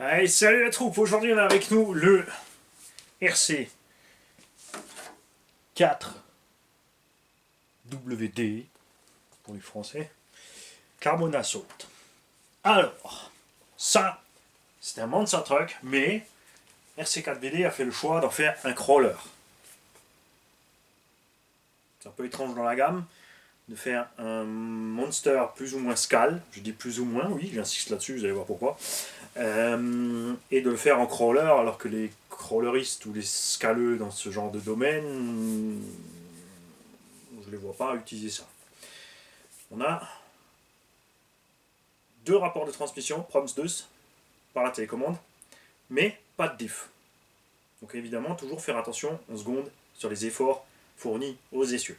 Allez, salut la troupe, aujourd'hui on a avec nous le RC 4WD, pour les français, Carbon Assault. Alors, ça, c'est un Monster Truck, mais RC4WD a fait le choix d'en faire un crawler. C'est un peu étrange dans la gamme, de faire un monster plus ou moins scale, je dis plus ou moins, oui, j'insiste là-dessus, vous allez voir pourquoi, et de le faire en crawler, alors que les crawleristes ou les scaleux dans ce genre de domaine, je ne les vois pas utiliser ça. On a deux rapports de transmission, Proms 2, par la télécommande, mais pas de diff. Donc évidemment, toujours faire attention en seconde sur les efforts fournis aux essieux.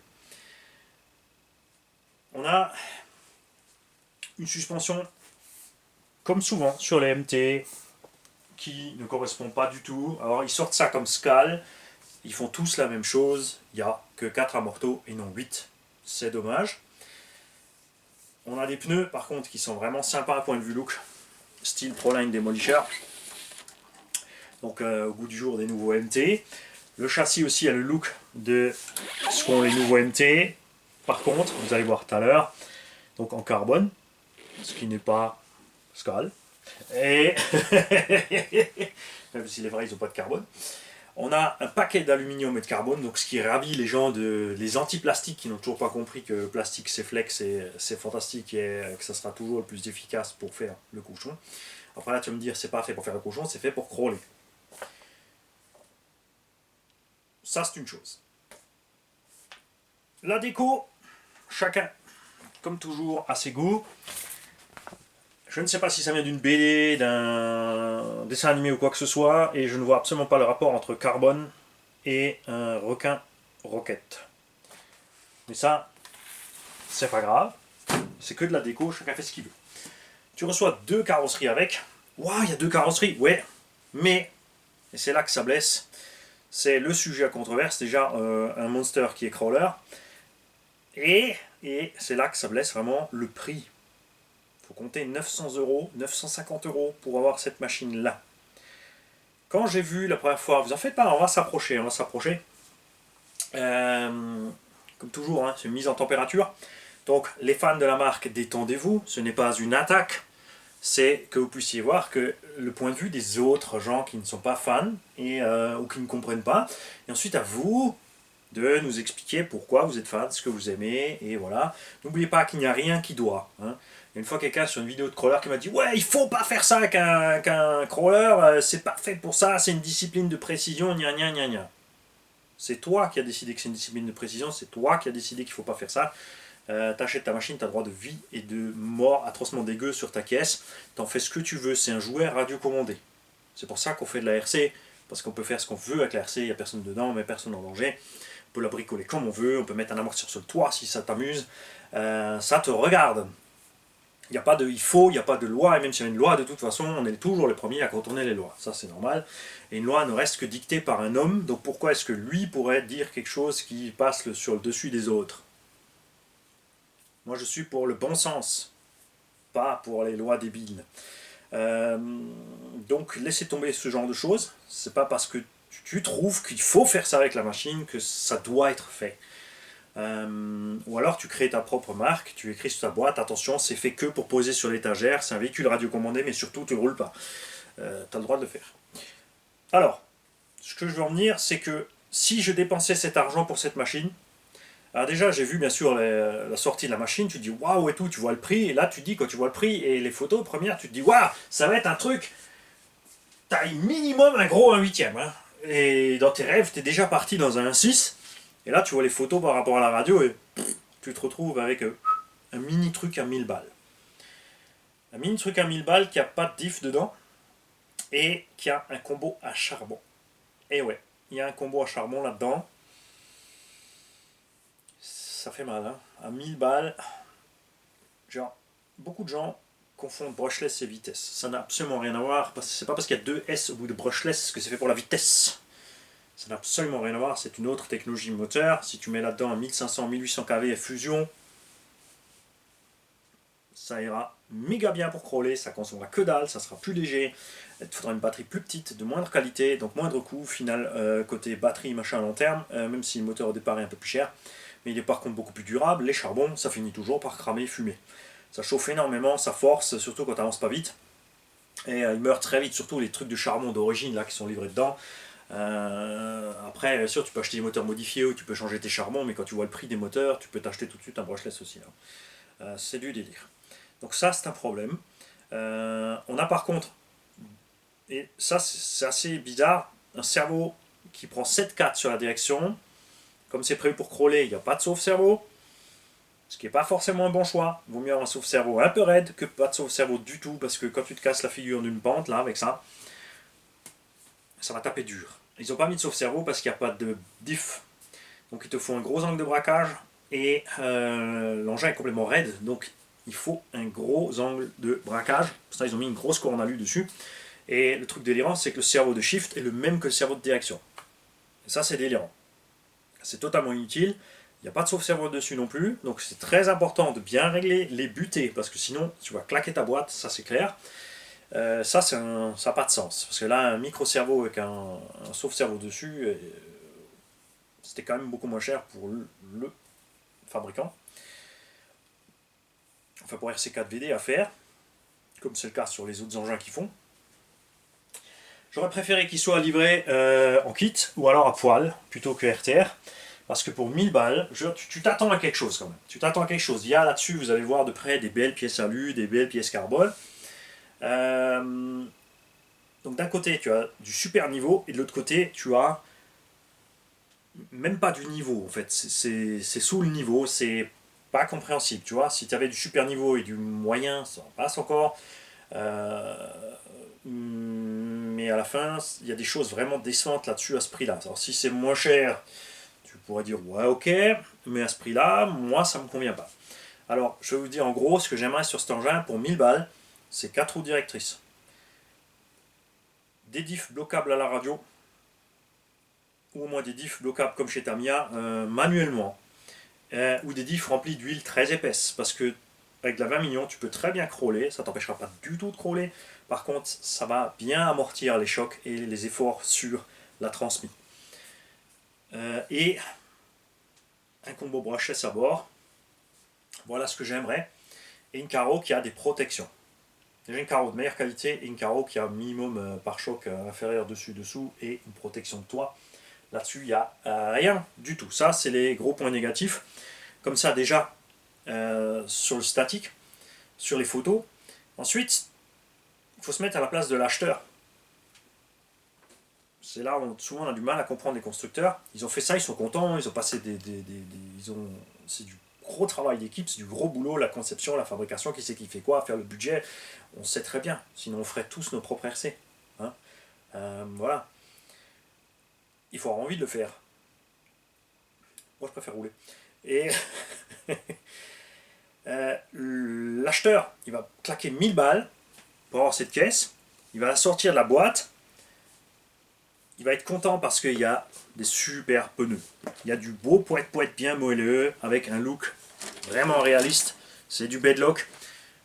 On a une suspension, comme souvent sur les MT, qui ne correspond pas du tout. Alors ils sortent ça comme scale, ils font tous la même chose, il n'y a que 4 amortos et non 8. C'est dommage. On a des pneus par contre qui sont vraiment sympas à point de vue look, style Proline Demolisher. Donc au goût du jour des nouveaux MT. Le châssis aussi a le look de ce qu'ont les nouveaux MT. Par contre, vous allez voir tout à l'heure, donc en carbone, ce qui n'est pas scale. Et même si les vrais ils n'ont pas de carbone. On a un paquet d'aluminium et de carbone, donc ce qui ravit les gens, les anti-plastiques qui n'ont toujours pas compris que le plastique c'est flex et c'est fantastique et que ça sera toujours le plus efficace pour faire le cochon. Après là tu vas me dire c'est pas fait pour faire le cochon, c'est fait pour crawler. Ça c'est une chose. La déco, chacun comme toujours a ses goûts. Je ne sais pas si ça vient d'une BD, d'un dessin animé ou quoi que ce soit, et je ne vois absolument pas le rapport entre carbone et un requin roquette. Mais ça, c'est pas grave, c'est que de la déco, chacun fait ce qu'il veut. Tu reçois deux carrosseries avec. Waouh, il y a deux carrosseries, ouais, mais, et c'est là que ça blesse, c'est le sujet à controverse, déjà un monster qui est crawler, et c'est là que ça blesse vraiment le prix. Il faut compter 900 €, 950 € pour avoir cette machine-là. Quand j'ai vu la première fois, vous en faites pas, on va s'approcher, comme toujours, hein, c'est une mise en température. Donc les fans de la marque, détendez-vous, ce n'est pas une attaque, c'est que vous puissiez voir que le point de vue des autres gens qui ne sont pas fans ou qui ne comprennent pas. Et ensuite à vous de nous expliquer pourquoi vous êtes fan, ce que vous aimez, et voilà. N'oubliez pas qu'il n'y a rien qui doit. Hein. Une fois quelqu'un sur une vidéo de crawler qui m'a dit « Ouais, il faut pas faire ça qu'un crawler, c'est pas fait pour ça, c'est une discipline de précision, gna gna gna gna. » C'est toi qui as décidé que c'est une discipline de précision, c'est toi qui as décidé qu'il faut pas faire ça. T'achètes ta machine, t'as droit de vie et de mort atrocement dégueu sur ta caisse. T'en fais ce que tu veux, c'est un jouet radiocommandé. C'est pour ça qu'on fait de la RC, parce qu'on peut faire ce qu'on veut avec la RC, il n'y a personne dedans, mais personne en danger. On peut la bricoler comme on veut, on peut mettre un amortisseur sur le toit si ça t'amuse. Ça te regarde. Il n'y a pas de il faut, il n'y a pas de loi, et même s'il y a une loi, de toute façon, on est toujours les premiers à contourner les lois. Ça, c'est normal. Et une loi ne reste que dictée par un homme, donc pourquoi est-ce que lui pourrait dire quelque chose qui passe sur le dessus des autres? Moi, je suis pour le bon sens, pas pour les lois débiles. Donc, laissez tomber ce genre de choses. C'est pas parce que tu trouves qu'il faut faire ça avec la machine que ça doit être fait. Ou alors tu crées ta propre marque, tu écris sur ta boîte, attention, c'est fait que pour poser sur l'étagère, c'est un véhicule radiocommandé, mais surtout tu ne roules pas. Tu as le droit de le faire. Alors, ce que je veux en venir, c'est que si je dépensais cet argent pour cette machine, alors déjà j'ai vu bien sûr la sortie de la machine, tu te dis waouh et tout, tu vois le prix, et là tu te dis quand tu vois le prix et les photos premières, tu te dis waouh, ça va être un truc taille minimum un gros 1/8. Hein. Et dans tes rêves, tu es déjà parti dans un 1/6. Et là, tu vois les photos par rapport à la radio et tu te retrouves avec un mini truc à 1000 balles. Un mini truc à 1000 balles qui a pas de diff dedans et qui a un combo à charbon. Et ouais, il y a un combo à charbon là-dedans. Ça fait mal, hein. À 1000 balles, genre, beaucoup de gens confondent brushless et vitesse. Ça n'a absolument rien à voir. C'est pas parce qu'il y a deux S au bout de brushless que c'est fait pour la vitesse. Ça n'a absolument rien à voir, c'est une autre technologie moteur. Si tu mets là-dedans un 1500, 1800 kV et fusion, ça ira méga bien pour crawler, ça consommera que dalle, ça sera plus léger, il te faudra une batterie plus petite, de moindre qualité, donc moindre coût, final, côté batterie, machin à long terme, même si le moteur au départ est un peu plus cher, mais il est par contre beaucoup plus durable. Les charbons, ça finit toujours par cramer, fumer. Ça chauffe énormément, ça force, surtout quand tu avances pas vite, et il meurt très vite, surtout les trucs de charbon d'origine là qui sont livrés dedans. Après, bien sûr, tu peux acheter des moteurs modifiés ou tu peux changer tes charbons, mais quand tu vois le prix des moteurs, tu peux t'acheter tout de suite un brushless aussi. C'est du délire. Donc ça, c'est un problème. On a par contre, et ça c'est assez bizarre, un cerveau qui prend 7,4 sur la direction. Comme c'est prévu pour crawler, il n'y a pas de sauve-cerveau. Ce qui n'est pas forcément un bon choix. Il vaut mieux avoir un sauve-cerveau un peu raide que pas de sauve-cerveau du tout, parce que quand tu te casses la figure d'une pente, là, avec ça, ça va taper dur. Ils n'ont pas mis de sauve-cerveau parce qu'il n'y a pas de diff. Donc il te faut un gros angle de braquage, et l'engin est complètement raide, donc il faut un gros angle de braquage. Pour ça, ils ont mis une grosse corne à lui dessus. Et le truc délirant, c'est que le cerveau de shift est le même que le cerveau de direction. Et ça, c'est délirant. C'est totalement inutile. Il n'y a pas de sauve-cerveau dessus non plus. Donc c'est très important de bien régler les butées, parce que sinon, tu vas claquer ta boîte, ça c'est clair. Ça n'a pas de sens. Parce que là, un micro-cerveau avec un sauve-cerveau dessus, c'était quand même beaucoup moins cher pour le fabricant. Enfin, pour RC4VD à faire, comme c'est le cas sur les autres engins qui font. J'aurais préféré qu'il soit livré en kit ou alors à poil plutôt que RTR, parce que pour 1000 balles, tu t'attends à quelque chose quand même. Tu t'attends à quelque chose. Il y a là-dessus, vous allez voir de près des belles pièces alu, des belles pièces carbone. Donc d'un côté, tu as du super niveau, et de l'autre côté, tu as même pas du niveau en fait. C'est sous le niveau, c'est pas compréhensible. Tu vois, si tu avais du super niveau et du moyen, ça passe encore. Mais à la fin, il y a des choses vraiment décentes là-dessus à ce prix-là. Alors si c'est moins cher, tu pourrais dire ouais ok, mais à ce prix-là, moi ça me convient pas. Alors je vais vous dire en gros ce que j'aimerais sur cet engin pour 1000 balles, c'est 4 roues directrices, des diffs bloquables à la radio, ou au moins des diffs bloquables comme chez Tamiya manuellement, ou des diffs remplis d'huile très épaisse, parce que avec la 20 millions, tu peux très bien crawler, ça t'empêchera pas du tout de crawler. Par contre, ça va bien amortir les chocs et les efforts sur la transmise. Et un combo brushless à bord, voilà ce que j'aimerais. Et une carreau qui a des protections. Déjà une carreau de meilleure qualité et une carreau qui a un minimum pare-choc inférieur dessus-dessous et une protection de toit. Là-dessus, il n'y a rien du tout. Ça, c'est les gros points négatifs. Comme ça, déjà, sur le statique, sur les photos. Ensuite, il faut se mettre à la place de l'acheteur. C'est là où souvent on a du mal à comprendre les constructeurs. Ils ont fait ça, ils sont contents, ils ont passé c'est du gros travail d'équipe, c'est du gros boulot, la conception, la fabrication, qui sait qui fait quoi, faire le budget, on sait très bien, sinon on ferait tous nos propres RC. Hein, voilà. Il faut avoir envie de le faire. Moi je préfère rouler. Et l'acheteur, il va claquer 1000 balles pour avoir cette caisse, il va la sortir de la boîte, il va être content parce qu'il y a des super pneus. Il y a du beau poète-poète bien moelleux, avec un look vraiment réaliste. C'est du bedlock.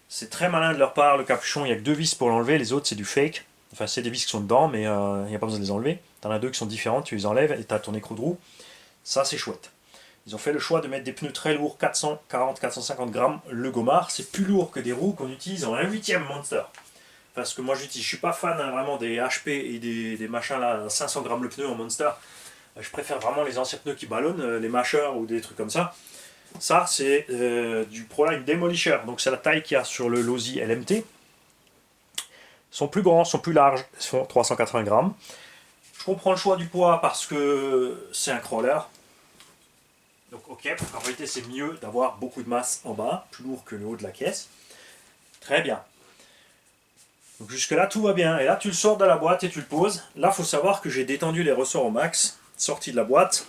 C'est très malin de leur part, le capuchon, il n'y a que 2 vis pour l'enlever, les autres c'est du fake. Enfin c'est des vis qui sont dedans, mais il n'y a pas besoin de les enlever. T'en as 2 qui sont différentes, tu les enlèves et tu as ton écrou de roue. Ça c'est chouette. Ils ont fait le choix de mettre des pneus très lourds, 440-450 grammes. Le Gomard, c'est plus lourd que des roues qu'on utilise en 1/8 Monster. Parce que moi j'utilise, je suis pas fan vraiment des HP et des machins là, 500 grammes le pneu en Monster. Je préfère vraiment les anciens pneus qui ballonnent, les mâcheurs ou des trucs comme ça. Ça c'est du Proline Demolisher, donc c'est la taille qu'il y a sur le Losi LMT. Ils sont plus grands, sont plus larges, ils font 380 grammes. Je comprends le choix du poids parce que c'est un crawler. Donc ok, en réalité c'est mieux d'avoir beaucoup de masse en bas, plus lourd que le haut de la caisse. Très bien. Donc jusque là tout va bien. Et là tu le sors de la boîte et tu le poses. Là il faut savoir que j'ai détendu les ressorts au max, sorti de la boîte.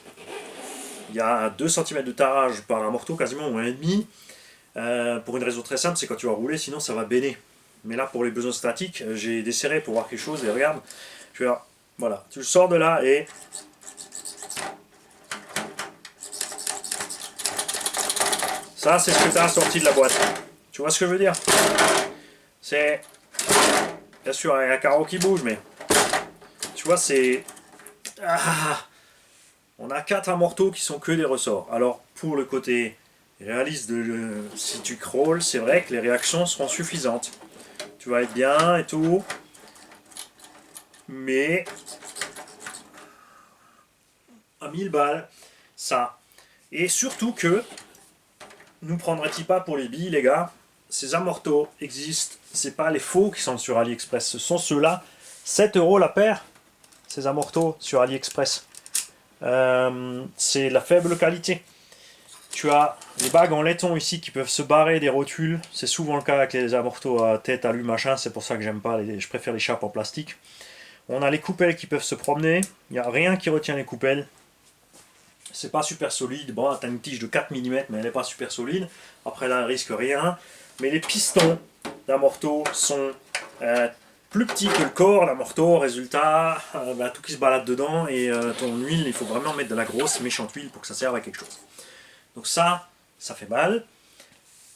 Il y a 2 cm de tarage par un morceau quasiment, ou 1,5. Pour une raison très simple, c'est quand tu vas rouler, sinon ça va béner. Mais là pour les besoins statiques, j'ai desserré pour voir quelque chose et regarde. Je vais voir. Voilà, tu le sors de là et ça, c'est ce que tu as sorti de la boîte. Tu vois ce que je veux dire? C'est... Bien sûr, il y a un carreau qui bouge, mais... Tu vois, c'est... Ah, on a 4 amortos qui sont que des ressorts. Alors, pour le côté réaliste, si tu crawls, c'est vrai que les réactions seront suffisantes. Tu vas être bien et tout. Mais... à 1000 balles, ça. Et surtout que... Nous prendrait-il pas pour les billes, les gars? Ces amortos existent. C'est pas les faux qui sont sur AliExpress. Ce sont ceux-là. 7 € la paire. Ces amortos sur AliExpress. C'est la faible qualité. Tu as les bagues en laiton ici qui peuvent se barrer des rotules. C'est souvent le cas avec les amortos à tête, alu, machin. C'est pour ça que j'aime pas. Je préfère les chapes en plastique. On a les coupelles qui peuvent se promener. Il n'y a rien qui retient les coupelles. C'est pas super solide. Bon, t'as une tige de 4 mm, mais elle n'est pas super solide. Après là, elle risque rien. Mais les pistons d'amorto sont plus petits que le corps d'amorto. Résultat, tout qui se balade dedans. Et ton huile, il faut vraiment mettre de la grosse, méchante huile pour que ça serve à quelque chose. Donc ça fait mal.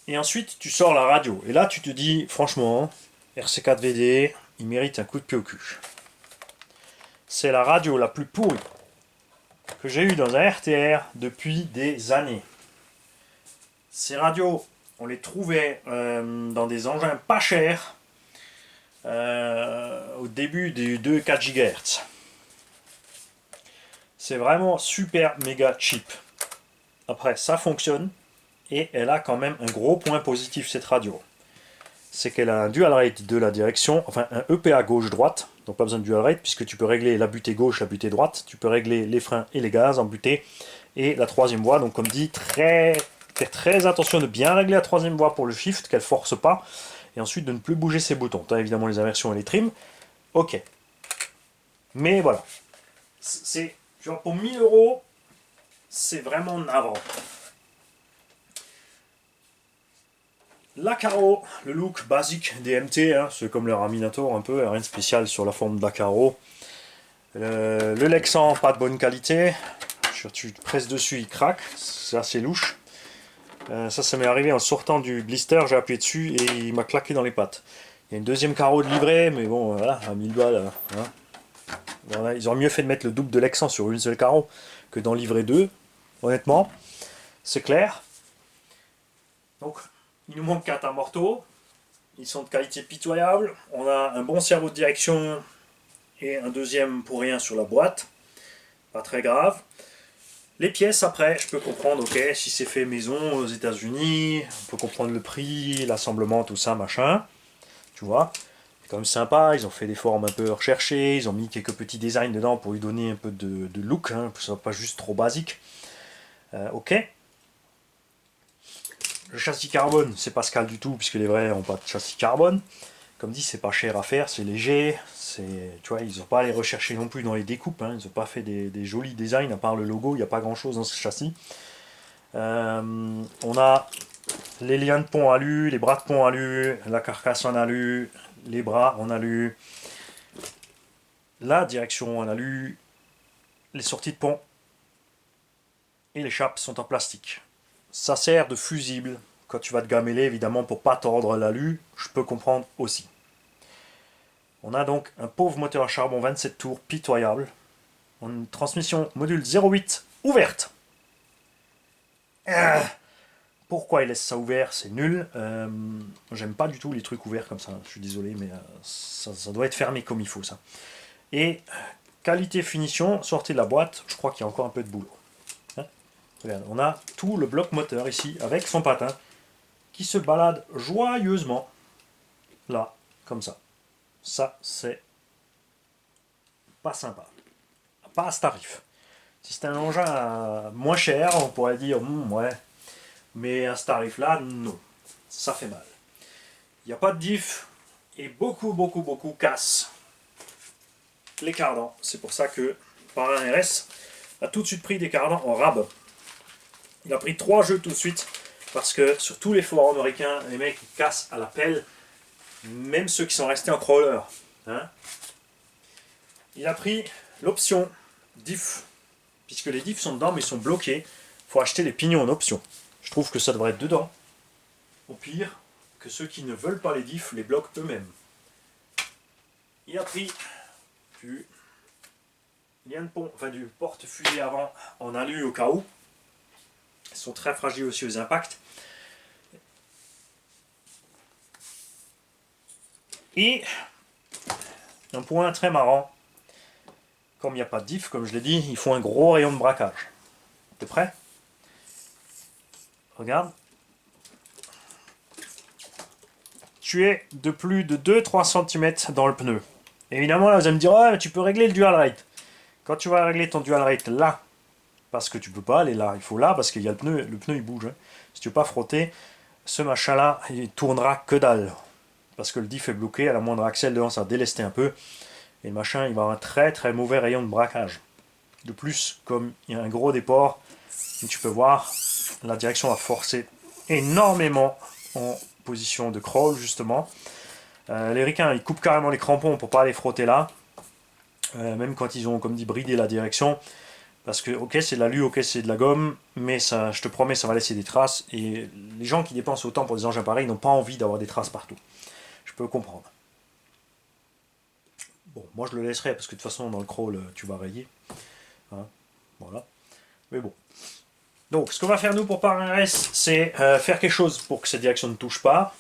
Et ensuite, tu sors la radio. Et là, tu te dis, franchement, RC4VD, il mérite un coup de pied au cul. C'est la radio la plus pourrie que j'ai eu dans un RTR depuis des années. Ces radios, on les trouvait dans des engins pas chers au début du 2-4 GHz. C'est vraiment super méga cheap. Après, ça fonctionne et elle a quand même un gros point positif cette radio. C'est qu'elle a un dual rate de la direction, enfin un EPA gauche-droite, donc pas besoin de dual rate puisque tu peux régler la butée gauche, la butée droite, tu peux régler les freins et les gaz en butée, et la troisième voie, donc comme dit, faites très attention de bien régler la troisième voie pour le shift, qu'elle force pas, et ensuite de ne plus bouger ses boutons. Tu as évidemment les inversions et les trims, ok. Mais voilà, c'est genre pour 1000 €, c'est vraiment navrant. La Caro, le look basique des MT, hein, c'est comme leur Aminator un peu, rien de spécial sur la forme de la Caro. Le Lexan, pas de bonne qualité. Tu presses dessus, il craque, c'est assez louche. Ça m'est arrivé en sortant du blister, j'ai appuyé dessus et il m'a claqué dans les pattes. Il y a une deuxième Caro de livret, mais bon, voilà, à 1000 balles. Hein. Voilà, ils auraient mieux fait de mettre le double de Lexan sur une seule Caro que d'en livrer deux, honnêtement. C'est clair. Donc, il nous manque 4 amortos. Ils sont de qualité pitoyable. On a un bon cerveau de direction et un deuxième pour rien sur la boîte. Pas très grave. Les pièces, après, je peux comprendre, ok, si c'est fait maison aux États-Unis, on peut comprendre le prix, l'assemblement, tout ça, machin. Tu vois, c'est quand même sympa. Ils ont fait des formes un peu recherchées. Ils ont mis quelques petits designs dedans pour lui donner un peu de look, hein, pour que ce soit pas juste trop basique. Ok. Le châssis carbone, c'est pas Pascal du tout, puisque les vrais n'ont pas de châssis carbone. Comme dit, c'est pas cher à faire, c'est léger. Tu vois, ils n'ont pas à les rechercher non plus dans les découpes. Hein, ils n'ont pas fait des jolis designs, à part le logo, il n'y a pas grand chose dans ce châssis. On a les liens de pont alu, les bras de pont alu, la carcasse en alu, les bras en alu, la direction en alu, les sorties de pont et les chapes sont en plastique. Ça sert de fusible quand tu vas te gameler, évidemment, pour pas tordre l'alu. Je peux comprendre aussi. On a donc un pauvre moteur à charbon 27 tours pitoyable. On a une transmission module 0,8 ouverte. Pourquoi il laisse ça ouvert? C'est nul. J'aime pas du tout les trucs ouverts comme ça. Je suis désolé, mais ça doit être fermé comme il faut, ça. Et qualité finition, sortie de la boîte, je crois qu'il y a encore un peu de boulot. Regarde, on a tout le bloc moteur ici avec son patin qui se balade joyeusement là, comme ça. Ça, c'est pas sympa. Pas à ce tarif. Si c'était un engin moins cher, on pourrait dire ouais. Mais à ce tarif-là, non. Ça fait mal. Il n'y a pas de diff et beaucoup cassent les cardans. C'est pour ça que Parrain RS a tout de suite pris des cardans en rab. Il a pris 3 jeux tout de suite parce que sur tous les forums américains, les mecs ils cassent à la pelle, même ceux qui sont restés en crawler. Hein. Il a pris l'option diff, puisque les diffs sont dedans mais ils sont bloqués. Il faut acheter les pignons en option. Je trouve que ça devrait être dedans. Au pire, que ceux qui ne veulent pas les diffs les bloquent eux-mêmes. Il a pris du liane-pont, enfin du porte-fusée avant en alu au cas où. Ils sont très fragiles aussi aux impacts. Et un point très marrant, comme il n'y a pas de diff, comme je l'ai dit, il faut un gros rayon de braquage. T'es prêt? Regarde. Tu es de plus de 2-3 cm dans le pneu. Évidemment, là, vous allez me dire, ouais, tu peux régler le dual rate. Quand tu vas régler ton dual rate là, parce que tu peux pas aller là, il faut là, parce qu'il y a le pneu il bouge. Hein. Si tu veux pas frotter, ce machin-là, il tournera que dalle. Parce que le diff est bloqué, à la moindre axelle devant, ça va délester un peu. Et le machin, il va avoir un très très mauvais rayon de braquage. De plus, comme il y a un gros déport, tu peux voir, la direction va forcer énormément en position de crawl, justement. Les ricains, ils coupent carrément les crampons pour pas aller frotter là. Même quand ils ont, comme dit, bridé la direction. Parce que, ok, c'est de l'alu, ok, c'est de la gomme, mais ça, je te promets, ça va laisser des traces. Et les gens qui dépensent autant pour des engins pareils n'ont pas envie d'avoir des traces partout. Je peux comprendre. Bon, moi je le laisserai parce que de toute façon, dans le crawl, tu vas rayer. Hein, voilà. Mais bon. Donc, ce qu'on va faire nous pour Paris, c'est faire quelque chose pour que cette direction ne touche pas.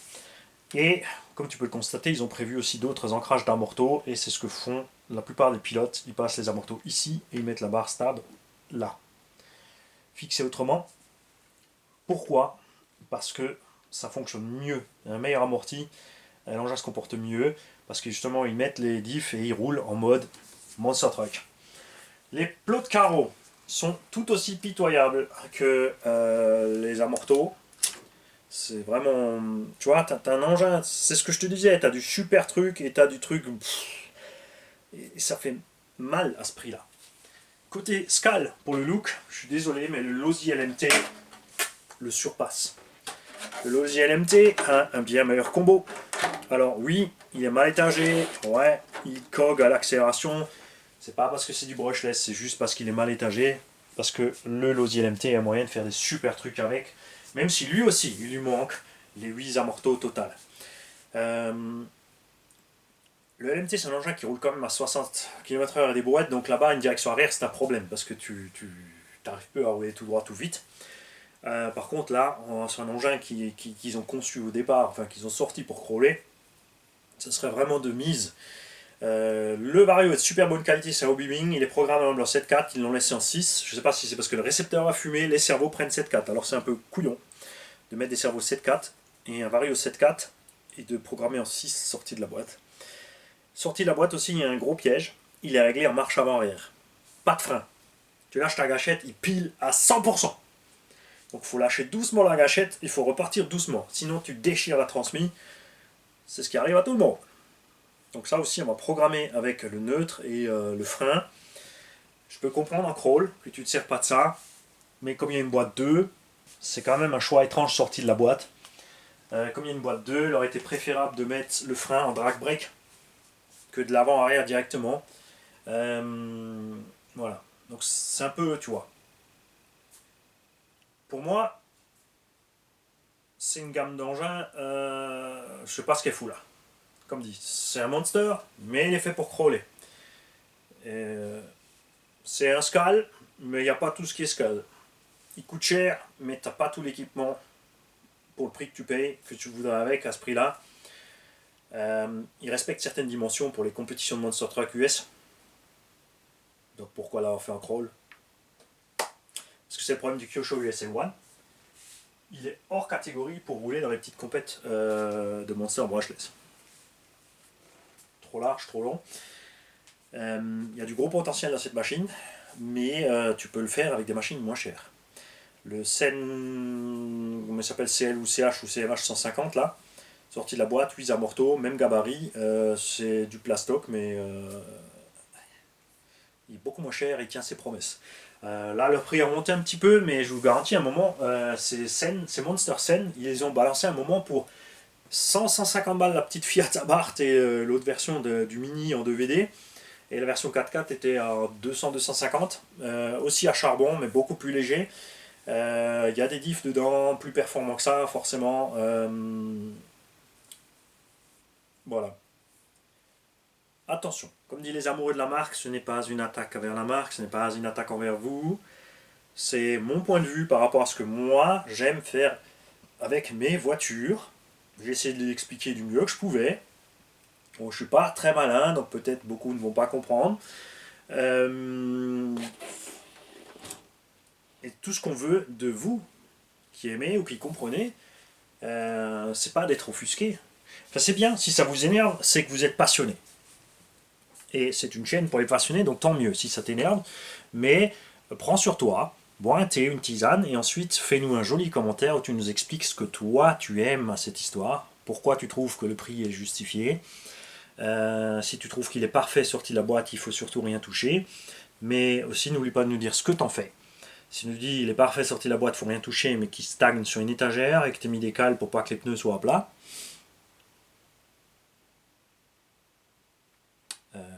Et, comme tu peux le constater, ils ont prévu aussi d'autres ancrages d'amortos. Et c'est ce que font la plupart des pilotes. Ils passent les amortos ici et ils mettent la barre stable là. Fixé autrement. Pourquoi? Parce que ça fonctionne mieux. Un meilleur amorti, l'engin se comporte mieux. Parce que justement, ils mettent les diffs et ils roulent en mode Monster Truck. Les plots de carreaux sont tout aussi pitoyables que les amortos. C'est vraiment... Tu vois, t'as un engin, c'est ce que je te disais, t'as du super truc et t'as du truc... et ça fait mal à ce prix-là. Côté Scal, pour le look, je suis désolé, mais le Losi LMT le surpasse. Le Losi LMT a un bien meilleur combo. Alors oui, il est mal étagé, ouais, il cogue à l'accélération. C'est pas parce que c'est du brushless, c'est juste parce qu'il est mal étagé. Parce que le Losi LMT a moyen de faire des super trucs avec. Même si lui aussi, il lui manque les 8 amortos au total. Le LMT, c'est un engin qui roule quand même à 60 km/h et des brouettes. Donc là-bas, une direction arrière, c'est un problème. Parce que tu n'arrives plus à rouler tout droit, tout vite. Par contre, là, sur un engin qu'ils ont conçu au départ, enfin qu'ils ont sorti pour crawler, ça serait vraiment de mise. Le Vario est de super bonne qualité, c'est un Hobby-Wing, il est programmable en 7.4, ils l'ont laissé en 6. Je ne sais pas si c'est parce que le récepteur va fumer, les cerveaux prennent 7.4. Alors c'est un peu couillon de mettre des cerveaux 7.4 et un Vario 7.4 et de programmer en 6 sortie de la boîte. Sortie de la boîte aussi, il y a un gros piège, il est réglé en marche avant-arrière. Pas de frein. Tu lâches ta gâchette, il pile à 100%. Donc il faut lâcher doucement la gâchette, il faut repartir doucement. Sinon tu déchires la transmise. C'est ce qui arrive à tout le monde. Donc ça aussi on va programmer avec le neutre et le frein. Je peux comprendre en crawl que tu ne te sers pas de ça. Mais comme il y a une boîte 2, c'est quand même un choix étrange sorti de la boîte. Comme il y a une boîte 2, il aurait été préférable de mettre le frein en drag brake que de l'avant-arrière directement. Voilà. Donc c'est un peu, tu vois. Pour moi, c'est une gamme d'engins, je sais pas ce qu'elle fout là. Comme dit, c'est un monster, mais il est fait pour crawler. C'est un Scal, mais il n'y a pas tout ce qui est Scal. Il coûte cher, mais tu n'as pas tout l'équipement pour le prix que tu payes, que tu voudrais avec à ce prix-là. Il respecte certaines dimensions pour les compétitions de Monster Truck US. Donc pourquoi l'avoir fait en crawl? Parce que c'est le problème du Kyosho USA 1. Il est hors catégorie pour rouler dans les petites compètes de Monster brushless. Trop large, trop long. Il y a du gros potentiel dans cette machine, mais tu peux le faire avec des machines moins chères. Le Sen, comment il s'appelle, CL ou CH ou CMH 150 là, sorti de la boîte, 8 amortos, même gabarit, c'est du plastoc, mais il est beaucoup moins cher et il tient ses promesses. Là, leur prix a monté un petit peu, mais je vous garantis, à un moment, c'est Monster Sen, ils les ont balancé un moment pour 100-150 balles la petite Fiat Abarth et l'autre version du Mini en 2VD. Et la version 4x4 était à 200-250, aussi à charbon, mais beaucoup plus léger. Il y a des diffs dedans, plus performants que ça, forcément. Voilà. Attention, comme dit les amoureux de la marque, ce n'est pas une attaque envers la marque, ce n'est pas une attaque envers vous. C'est mon point de vue par rapport à ce que moi j'aime faire avec mes voitures. J'ai essayé de l'expliquer du mieux que je pouvais. Bon, je suis pas très malin, donc peut-être beaucoup ne vont pas comprendre. Et tout ce qu'on veut de vous, qui aimez ou qui comprenez, c'est pas d'être offusqué. Enfin, c'est bien, si ça vous énerve, c'est que vous êtes passionné. Et c'est une chaîne pour les passionnés, donc tant mieux si ça t'énerve. Mais prends sur toi, bois un thé, une tisane, et ensuite fais-nous un joli commentaire où tu nous expliques ce que toi tu aimes à cette histoire, pourquoi tu trouves que le prix est justifié. Si tu trouves qu'il est parfait sorti de la boîte, il faut surtout rien toucher. Mais aussi n'oublie pas de nous dire ce que t'en fais. Si tu nous dis il est parfait sorti de la boîte, il faut rien toucher, mais qu'il stagne sur une étagère et que tu as mis des cales pour pas que les pneus soient à plat,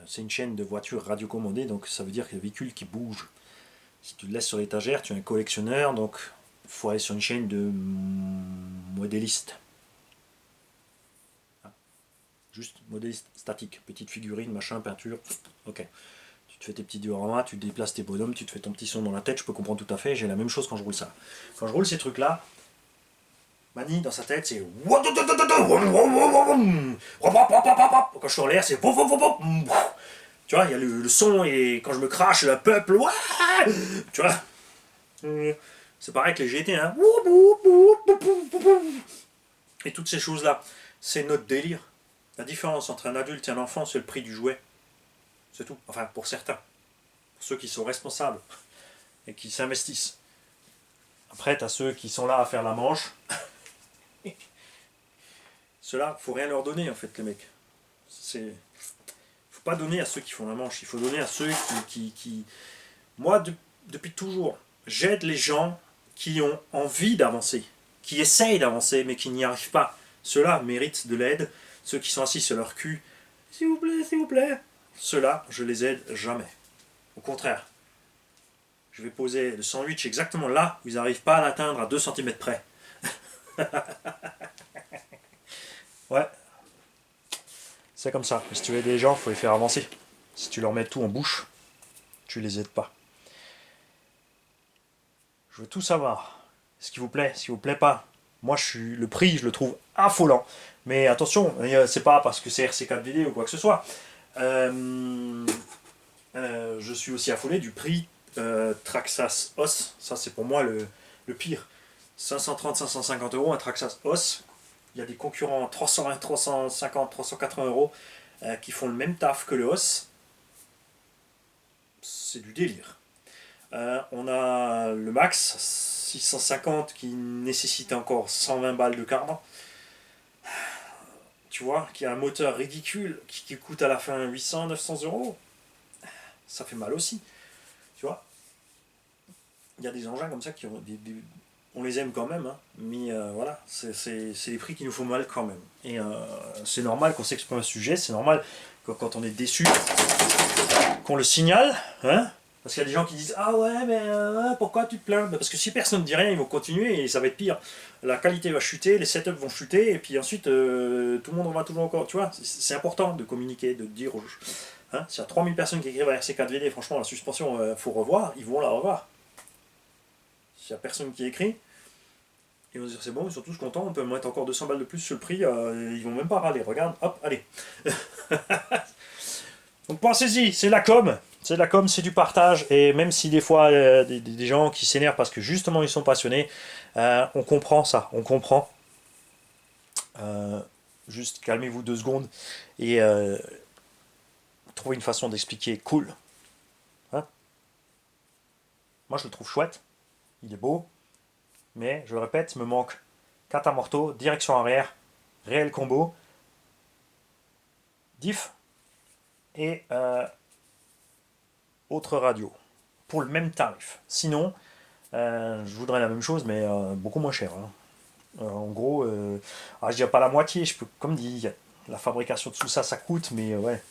c'est une chaîne de voitures radiocommandées, donc ça veut dire qu'il y a des véhicules qui bougent. Si tu le laisses sur l'étagère, tu es un collectionneur, donc il faut aller sur une chaîne de modélistes. Juste modéliste statique, petite figurine, machin, peinture, ok. Tu te fais tes petits dioramas, tu déplaces tes bonhommes, tu te fais ton petit son dans la tête, je peux comprendre tout à fait, j'ai la même chose quand je roule ça. Quand je roule ces trucs-là, Mani dans sa tête c'est... Quand je suis en l'air c'est... Tu vois, il y a le son et quand je me crache, le peuple... Tu vois, c'est pareil que les GT, hein. Et toutes ces choses-là, c'est notre délire. La différence entre un adulte et un enfant, c'est le prix du jouet. C'est tout. Enfin, pour certains. Pour ceux qui sont responsables et qui s'investissent. Après, t'as ceux qui sont là à faire la manche. Ceux-là, faut rien leur donner, en fait, les mecs. Faut pas donner à ceux qui font la manche. Il faut donner à ceux qui... Moi, depuis toujours, j'aide les gens qui ont envie d'avancer, qui essayent d'avancer, mais qui n'y arrivent pas. Ceux-là méritent de l'aide. Ceux qui sont assis sur leur cul, s'il vous plaît, s'il vous plaît. Ceux-là, je les aide jamais. Au contraire. Je vais poser le sandwich exactement là où ils n'arrivent pas à l'atteindre à 2 cm près. Ouais, c'est comme ça. Si tu veux aider les gens, il faut les faire avancer. Si tu leur mets tout en bouche, tu les aides pas. Je veux tout savoir. Ce qui vous plaît, ce qui vous plaît pas. Moi, le prix, je le trouve affolant. Mais attention, c'est pas parce que c'est RC4VD ou quoi que ce soit. Je suis aussi affolé du prix Traxxas Os. Ça, c'est pour moi le pire. 530-550 euros un Traxxas Os. Il y a des concurrents 320, 350, 380 euros qui font le même taf que le Os. C'est du délire. On a le Max 650 qui nécessite encore 120 balles de cardan. Tu vois, qui a un moteur ridicule qui coûte à la fin 800, 900 euros. Ça fait mal aussi. Tu vois, il y a des engins comme ça qui ont on les aime quand même, hein, mais voilà, c'est des prix qui nous font mal quand même. Et c'est normal qu'on s'exprime à ce sujet, c'est normal que quand on est déçu, qu'on le signale, hein, parce qu'il y a des gens qui disent ah ouais mais pourquoi tu te plains, parce que si personne ne dit rien ils vont continuer et ça va être pire, la qualité va chuter, les setups vont chuter et puis ensuite tout le monde en va toujours encore, tu vois, c'est important de communiquer, de dire aux gens, hein, s'il y a 3000 personnes qui écrivent à RC4VD franchement la suspension faut revoir, ils vont la revoir. S'il n'y a personne qui écrit, ils vont se dire c'est bon, ils sont tous contents, on peut mettre encore 200 balles de plus sur le prix, ils vont même pas râler, regarde, hop, allez. Donc pensez-y, c'est la com, c'est du partage, et même si des fois des gens qui s'énervent parce que justement ils sont passionnés, on comprend ça, on comprend. Juste calmez-vous 2 secondes et trouvez une façon d'expliquer cool. Hein, moi je le trouve chouette, il est beau, mais je le répète, il me manque catamorto, direction arrière, réel combo, diff et autre radio pour le même tarif. Sinon, je voudrais la même chose, mais beaucoup moins cher. Hein. En gros, je dirais pas la moitié, je peux, comme dit, la fabrication de tout ça, ça coûte, mais ouais.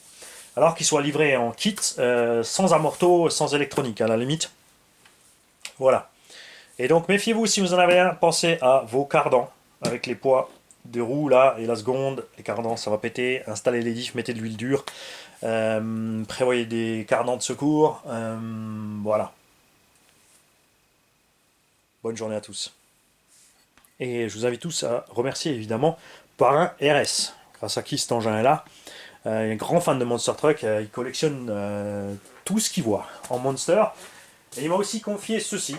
Alors qu'il soit livré en kit, sans amorto, sans électronique, à la limite. Voilà. Et donc méfiez-vous si vous en avez un, pensez à vos cardans avec les poids de roues là, et la seconde, les cardans ça va péter, installez les diffs, mettez de l'huile dure, prévoyez des cardans de secours, voilà. Bonne journée à tous. Et je vous invite tous à remercier évidemment Parrain RS, grâce à qui cet engin est là. Il est un grand fan de Monster Truck, il collectionne tout ce qu'il voit en Monster. Et il m'a aussi confié ceci,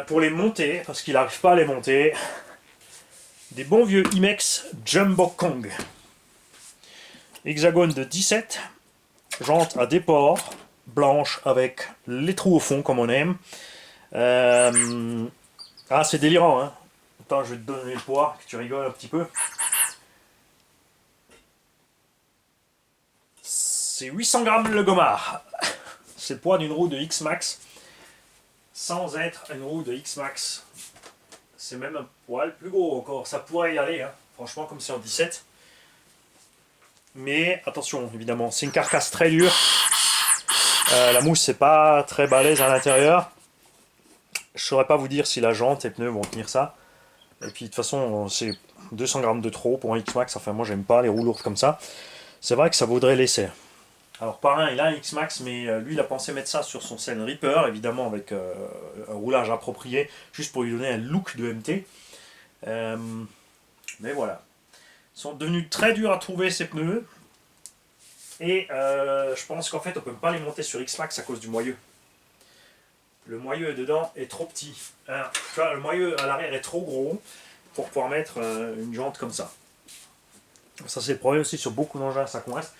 pour les monter, parce qu'il n'arrive pas à les monter. Des bons vieux Imex Jumbo Kong. Hexagone de 17, jante à déport, blanche avec les trous au fond comme on aime. Ah, c'est délirant, hein. Attends, je vais te donner le poids, que tu rigoles un petit peu. C'est 800 grammes le gommard. C'est le poids d'une roue de X-Max, sans être une roue de X-Max. C'est même un poil plus gros encore, ça pourrait y aller, hein. Franchement, comme c'est en 17. Mais attention, évidemment, c'est une carcasse très dure. La mousse, c'est pas très balèze à l'intérieur. Je saurais pas vous dire si la jante et les pneus vont tenir ça. Et puis de toute façon, c'est 200 grammes de trop pour un X-Max. Enfin, moi, j'aime pas les roues lourdes comme ça. C'est vrai que ça vaudrait l'essai. Alors, Parrain, il a un X-Max, mais lui, il a pensé mettre ça sur son Sen Reaper, évidemment, avec un roulage approprié, juste pour lui donner un look de MT. Mais voilà. Ils sont devenus très durs à trouver, ces pneus. Et je pense qu'en fait, on ne peut pas les monter sur X-Max à cause du moyeu. Le moyeu dedans est trop petit. Alors, tu vois, le moyeu à l'arrière est trop gros pour pouvoir mettre une jante comme ça. Ça, c'est le problème aussi sur beaucoup d'engins, ça qu'on reste.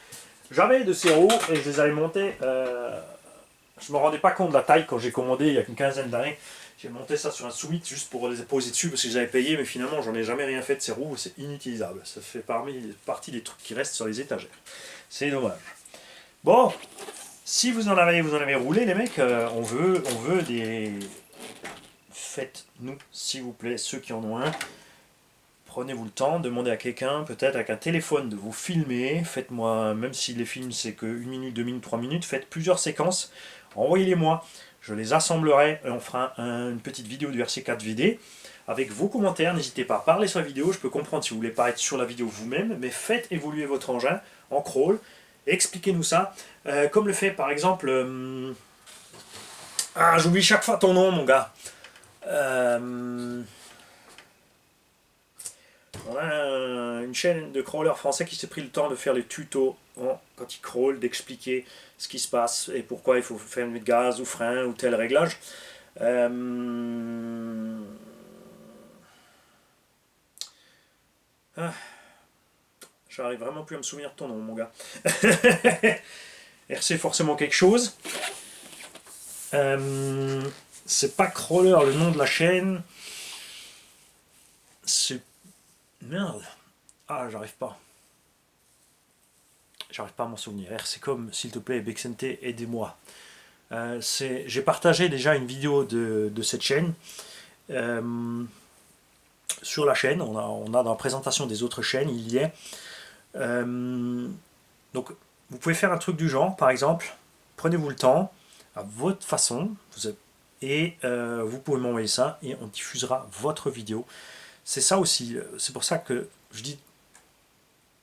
J'avais de ces roues et je les avais montées. Je me rendais pas compte de la taille quand j'ai commandé il y a une quinzaine d'années. J'ai monté ça sur un Summit juste pour les poser dessus parce que j'avais payé, mais finalement j'en ai jamais rien fait de ces roues, c'est inutilisable. Ça fait partie des trucs qui restent sur les étagères. C'est dommage. Bon, si vous en avez roulé les mecs, on veut des... Faites-nous s'il vous plaît, ceux qui en ont un. Prenez-vous le temps, demandez à quelqu'un, peut-être avec un téléphone, de vous filmer. Faites-moi, même si les films c'est que 1 minute, 2 minutes, 3 minutes, faites plusieurs séquences. Envoyez-les-moi, je les assemblerai et on fera une petite vidéo du RC4VD. Avec vos commentaires, n'hésitez pas à parler sur la vidéo. Je peux comprendre si vous voulez pas être sur la vidéo vous-même, mais faites évoluer votre engin en crawl. Expliquez-nous ça. Comme le fait par exemple... Ah, j'oublie chaque fois ton nom, mon gars. On a une chaîne de crawlers français qui s'est pris le temps de faire les tutos quand ils crawl, d'expliquer ce qui se passe et pourquoi il faut faire une gaz ou frein ou tel réglage. J'arrive vraiment plus à me souvenir de ton nom, mon gars. RC forcément quelque chose. C'est pas crawler le nom de la chaîne. C'est... Merde. Ah, j'arrive pas. J'arrive pas à m'en souvenir. C'est comme, s'il te plaît, Bexente, aidez-moi. J'ai partagé déjà une vidéo de cette chaîne. Sur la chaîne, on a dans la présentation des autres chaînes, il y est. Donc, vous pouvez faire un truc du genre, par exemple, prenez-vous le temps, à votre façon, et vous pouvez m'envoyer ça, et on diffusera votre vidéo. C'est ça aussi, c'est pour ça que je dis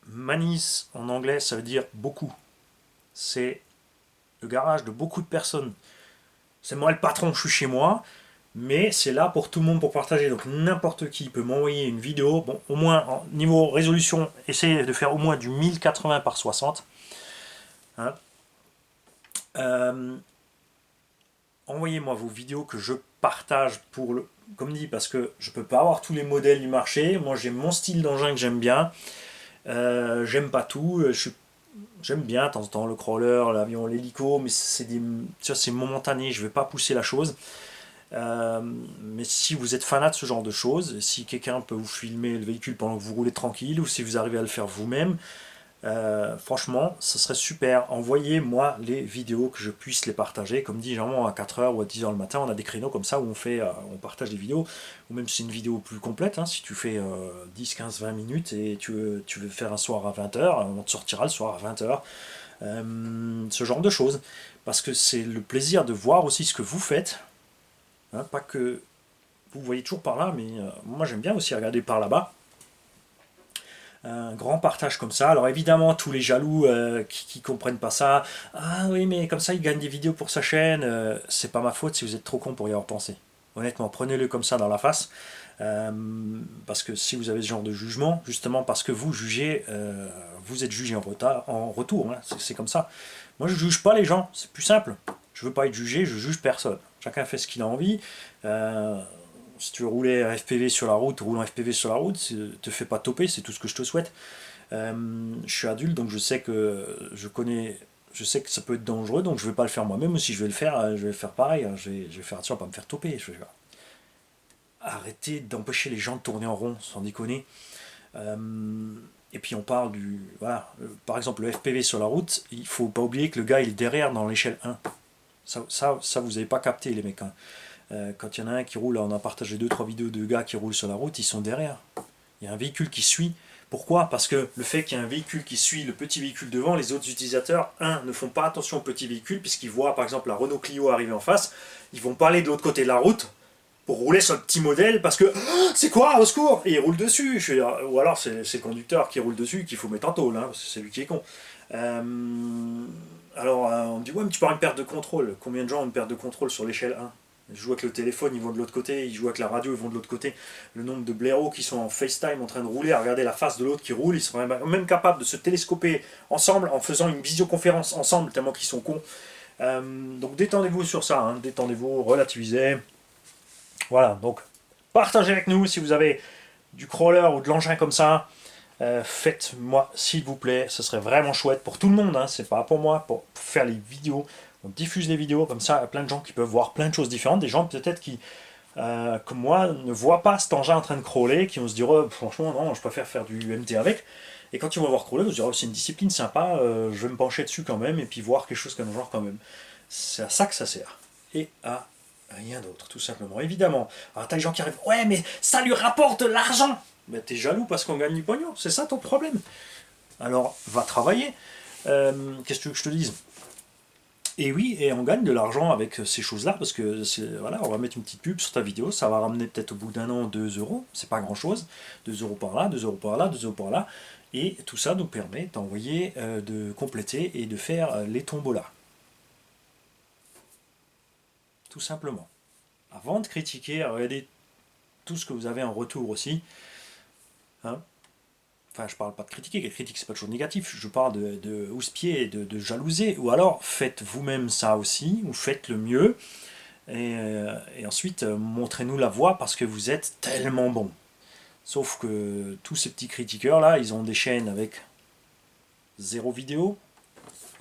Manis en anglais, ça veut dire beaucoup. C'est le garage de beaucoup de personnes. C'est moi le patron, je suis chez moi, mais c'est là pour tout le monde pour partager. Donc n'importe qui peut m'envoyer une vidéo. Bon, au moins, niveau résolution, essayez de faire au moins du 1080 par 60. Hein. Envoyez-moi vos vidéos que je partage pour le... Comme dit, parce que je peux pas avoir tous les modèles du marché. Moi, j'ai mon style d'engin que j'aime bien. J'aime pas tout. J'aime bien de temps en temps le crawler, l'avion, l'hélico, mais c'est momentané. Je vais pas pousser la chose. Mais si vous êtes fanat de ce genre de choses, si quelqu'un peut vous filmer le véhicule pendant que vous roulez tranquille, ou si vous arrivez à le faire vous-même, franchement, ce serait super. Envoyez-moi les vidéos que je puisse les partager. Comme dit, généralement à 4h ou à 10h le matin, on a des créneaux comme ça où on partage des vidéos, ou même si c'est une vidéo plus complète, hein, si tu fais 10, 15, 20 minutes et tu veux faire un soir à 20h, on te sortira le soir à 20h. Ce genre de choses. Parce que c'est le plaisir de voir aussi ce que vous faites. Hein, pas que vous voyez toujours par là, mais moi j'aime bien aussi regarder par là-bas. un grand partage comme ça. Alors évidemment, tous les jaloux qui comprennent pas ça, ah oui, mais comme ça, il gagne des vidéos pour sa chaîne, c'est pas ma faute si vous êtes trop con pour y avoir pensé. Honnêtement, prenez-le comme ça dans la face. Euh, Parce que si vous avez ce genre de jugement, justement parce que vous jugez, vous êtes jugé en retour, hein, c'est comme ça. Moi je juge pas les gens, c'est plus simple. Je veux pas être jugé, je juge personne. Chacun fait ce qu'il a envie. Euh, Si tu veux rouler un FPV sur la route, roule un FPV sur la route, te fais pas toper, c'est tout ce que je te souhaite. Je suis adulte, donc je sais que ça peut être dangereux, donc je vais pas le faire moi-même. Si je vais le faire, je vais faire pareil. Hein. Je vais faire attention à pas me faire toper. Arrêter d'empêcher les gens de tourner en rond, sans déconner. Et puis on parle du... Voilà, par exemple le FPV sur la route, il faut pas oublier que le gars il est derrière dans l'échelle 1. Ça vous avez pas capté les mecs. Hein. Quand il y en a un qui roule, on a partagé deux trois vidéos de gars qui roulent sur la route, ils sont derrière. Il y a un véhicule qui suit. Pourquoi? Parce que le fait qu'il y ait un véhicule qui suit le petit véhicule devant, les autres utilisateurs, ne font pas attention au petit véhicule, puisqu'ils voient par exemple la Renault Clio arriver en face, ils vont pas aller de l'autre côté de la route, pour rouler sur le petit modèle parce que oh, c'est quoi au secours et il roule dessus. Ou alors c'est le conducteur qui roule dessus qu'il faut mettre en tôle, hein, c'est lui qui est con. Euh, on me dit ouais mais tu parles une perte de contrôle. Combien de gens ont une perte de contrôle sur l'échelle 1? Ils jouent avec le téléphone, ils vont de l'autre côté, ils jouent avec la radio, ils vont de l'autre côté. Le nombre de blaireaux qui sont en FaceTime en train de rouler, à regarder la face de l'autre qui roule, ils sont même capables de se télescoper ensemble en faisant une visioconférence ensemble tellement qu'ils sont cons. Donc détendez-vous sur ça, hein, détendez-vous, relativisez. Voilà, donc partagez avec nous si vous avez du crawler ou de l'engin comme ça. Faites-moi s'il vous plaît, ce serait vraiment chouette pour tout le monde, hein, c'est pas pour moi, pour faire les vidéos. On diffuse les vidéos comme ça, plein de gens qui peuvent voir plein de choses différentes, des gens peut-être qui, comme moi, ne voient pas cet engin en train de crawler, qui vont se dire oh, franchement non, je préfère faire du MT avec. Et quand ils vont voir crawler, ils vont se dire oh, c'est une discipline sympa, je vais me pencher dessus quand même et puis voir quelque chose comme genre quand même. C'est à ça que ça sert. Et à rien d'autre, tout simplement. Évidemment. Alors t'as les gens qui arrivent, ouais, mais ça lui rapporte de l'argent. Mais t'es jaloux parce qu'on gagne du pognon, c'est ça ton problème. Alors, va travailler. Qu'est-ce que tu veux que je te dise? Et oui, et on gagne de l'argent avec ces choses-là, parce que voilà, on va mettre une petite pub sur ta vidéo, ça va ramener peut-être au bout d'un an 2 euros, c'est pas grand-chose, 2 euros par là, 2 euros par là, 2 euros par là, et tout ça nous permet d'envoyer, de compléter et de faire les tombolas. Tout simplement. Avant de critiquer, regardez tout ce que vous avez en retour aussi. Hein. Enfin, je parle pas de critiquer, la critique c'est pas toujours négatif, je parle de housse-pied, de jalouser, ou alors faites vous-même ça aussi, ou faites le mieux, et ensuite montrez-nous la voie parce que vous êtes tellement bon. Sauf que tous ces petits critiqueurs là, ils ont des chaînes avec 0 vidéo,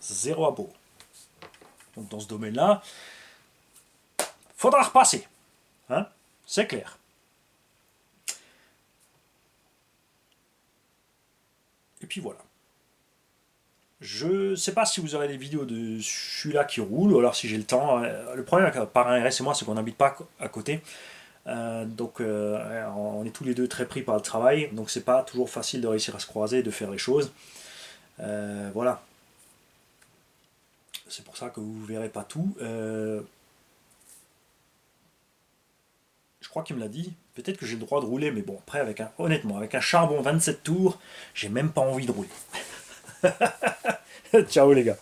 0 abo. Donc dans ce domaine-là, faudra repasser. Hein, c'est clair. Et puis voilà. Je sais pas si vous aurez des vidéos de celui-là qui roule, ou alors si j'ai le temps. Le problème avec Parrain RS et moi, c'est qu'on n'habite pas à côté. Donc on est tous les deux très pris par le travail, donc c'est pas toujours facile de réussir à se croiser et de faire les choses. Voilà. C'est pour ça que vous verrez pas tout. Je crois qu'il me l'a dit. Peut-être que j'ai le droit de rouler, mais bon, après, honnêtement, avec un charbon 27 tours, j'ai même pas envie de rouler. Ciao les gars.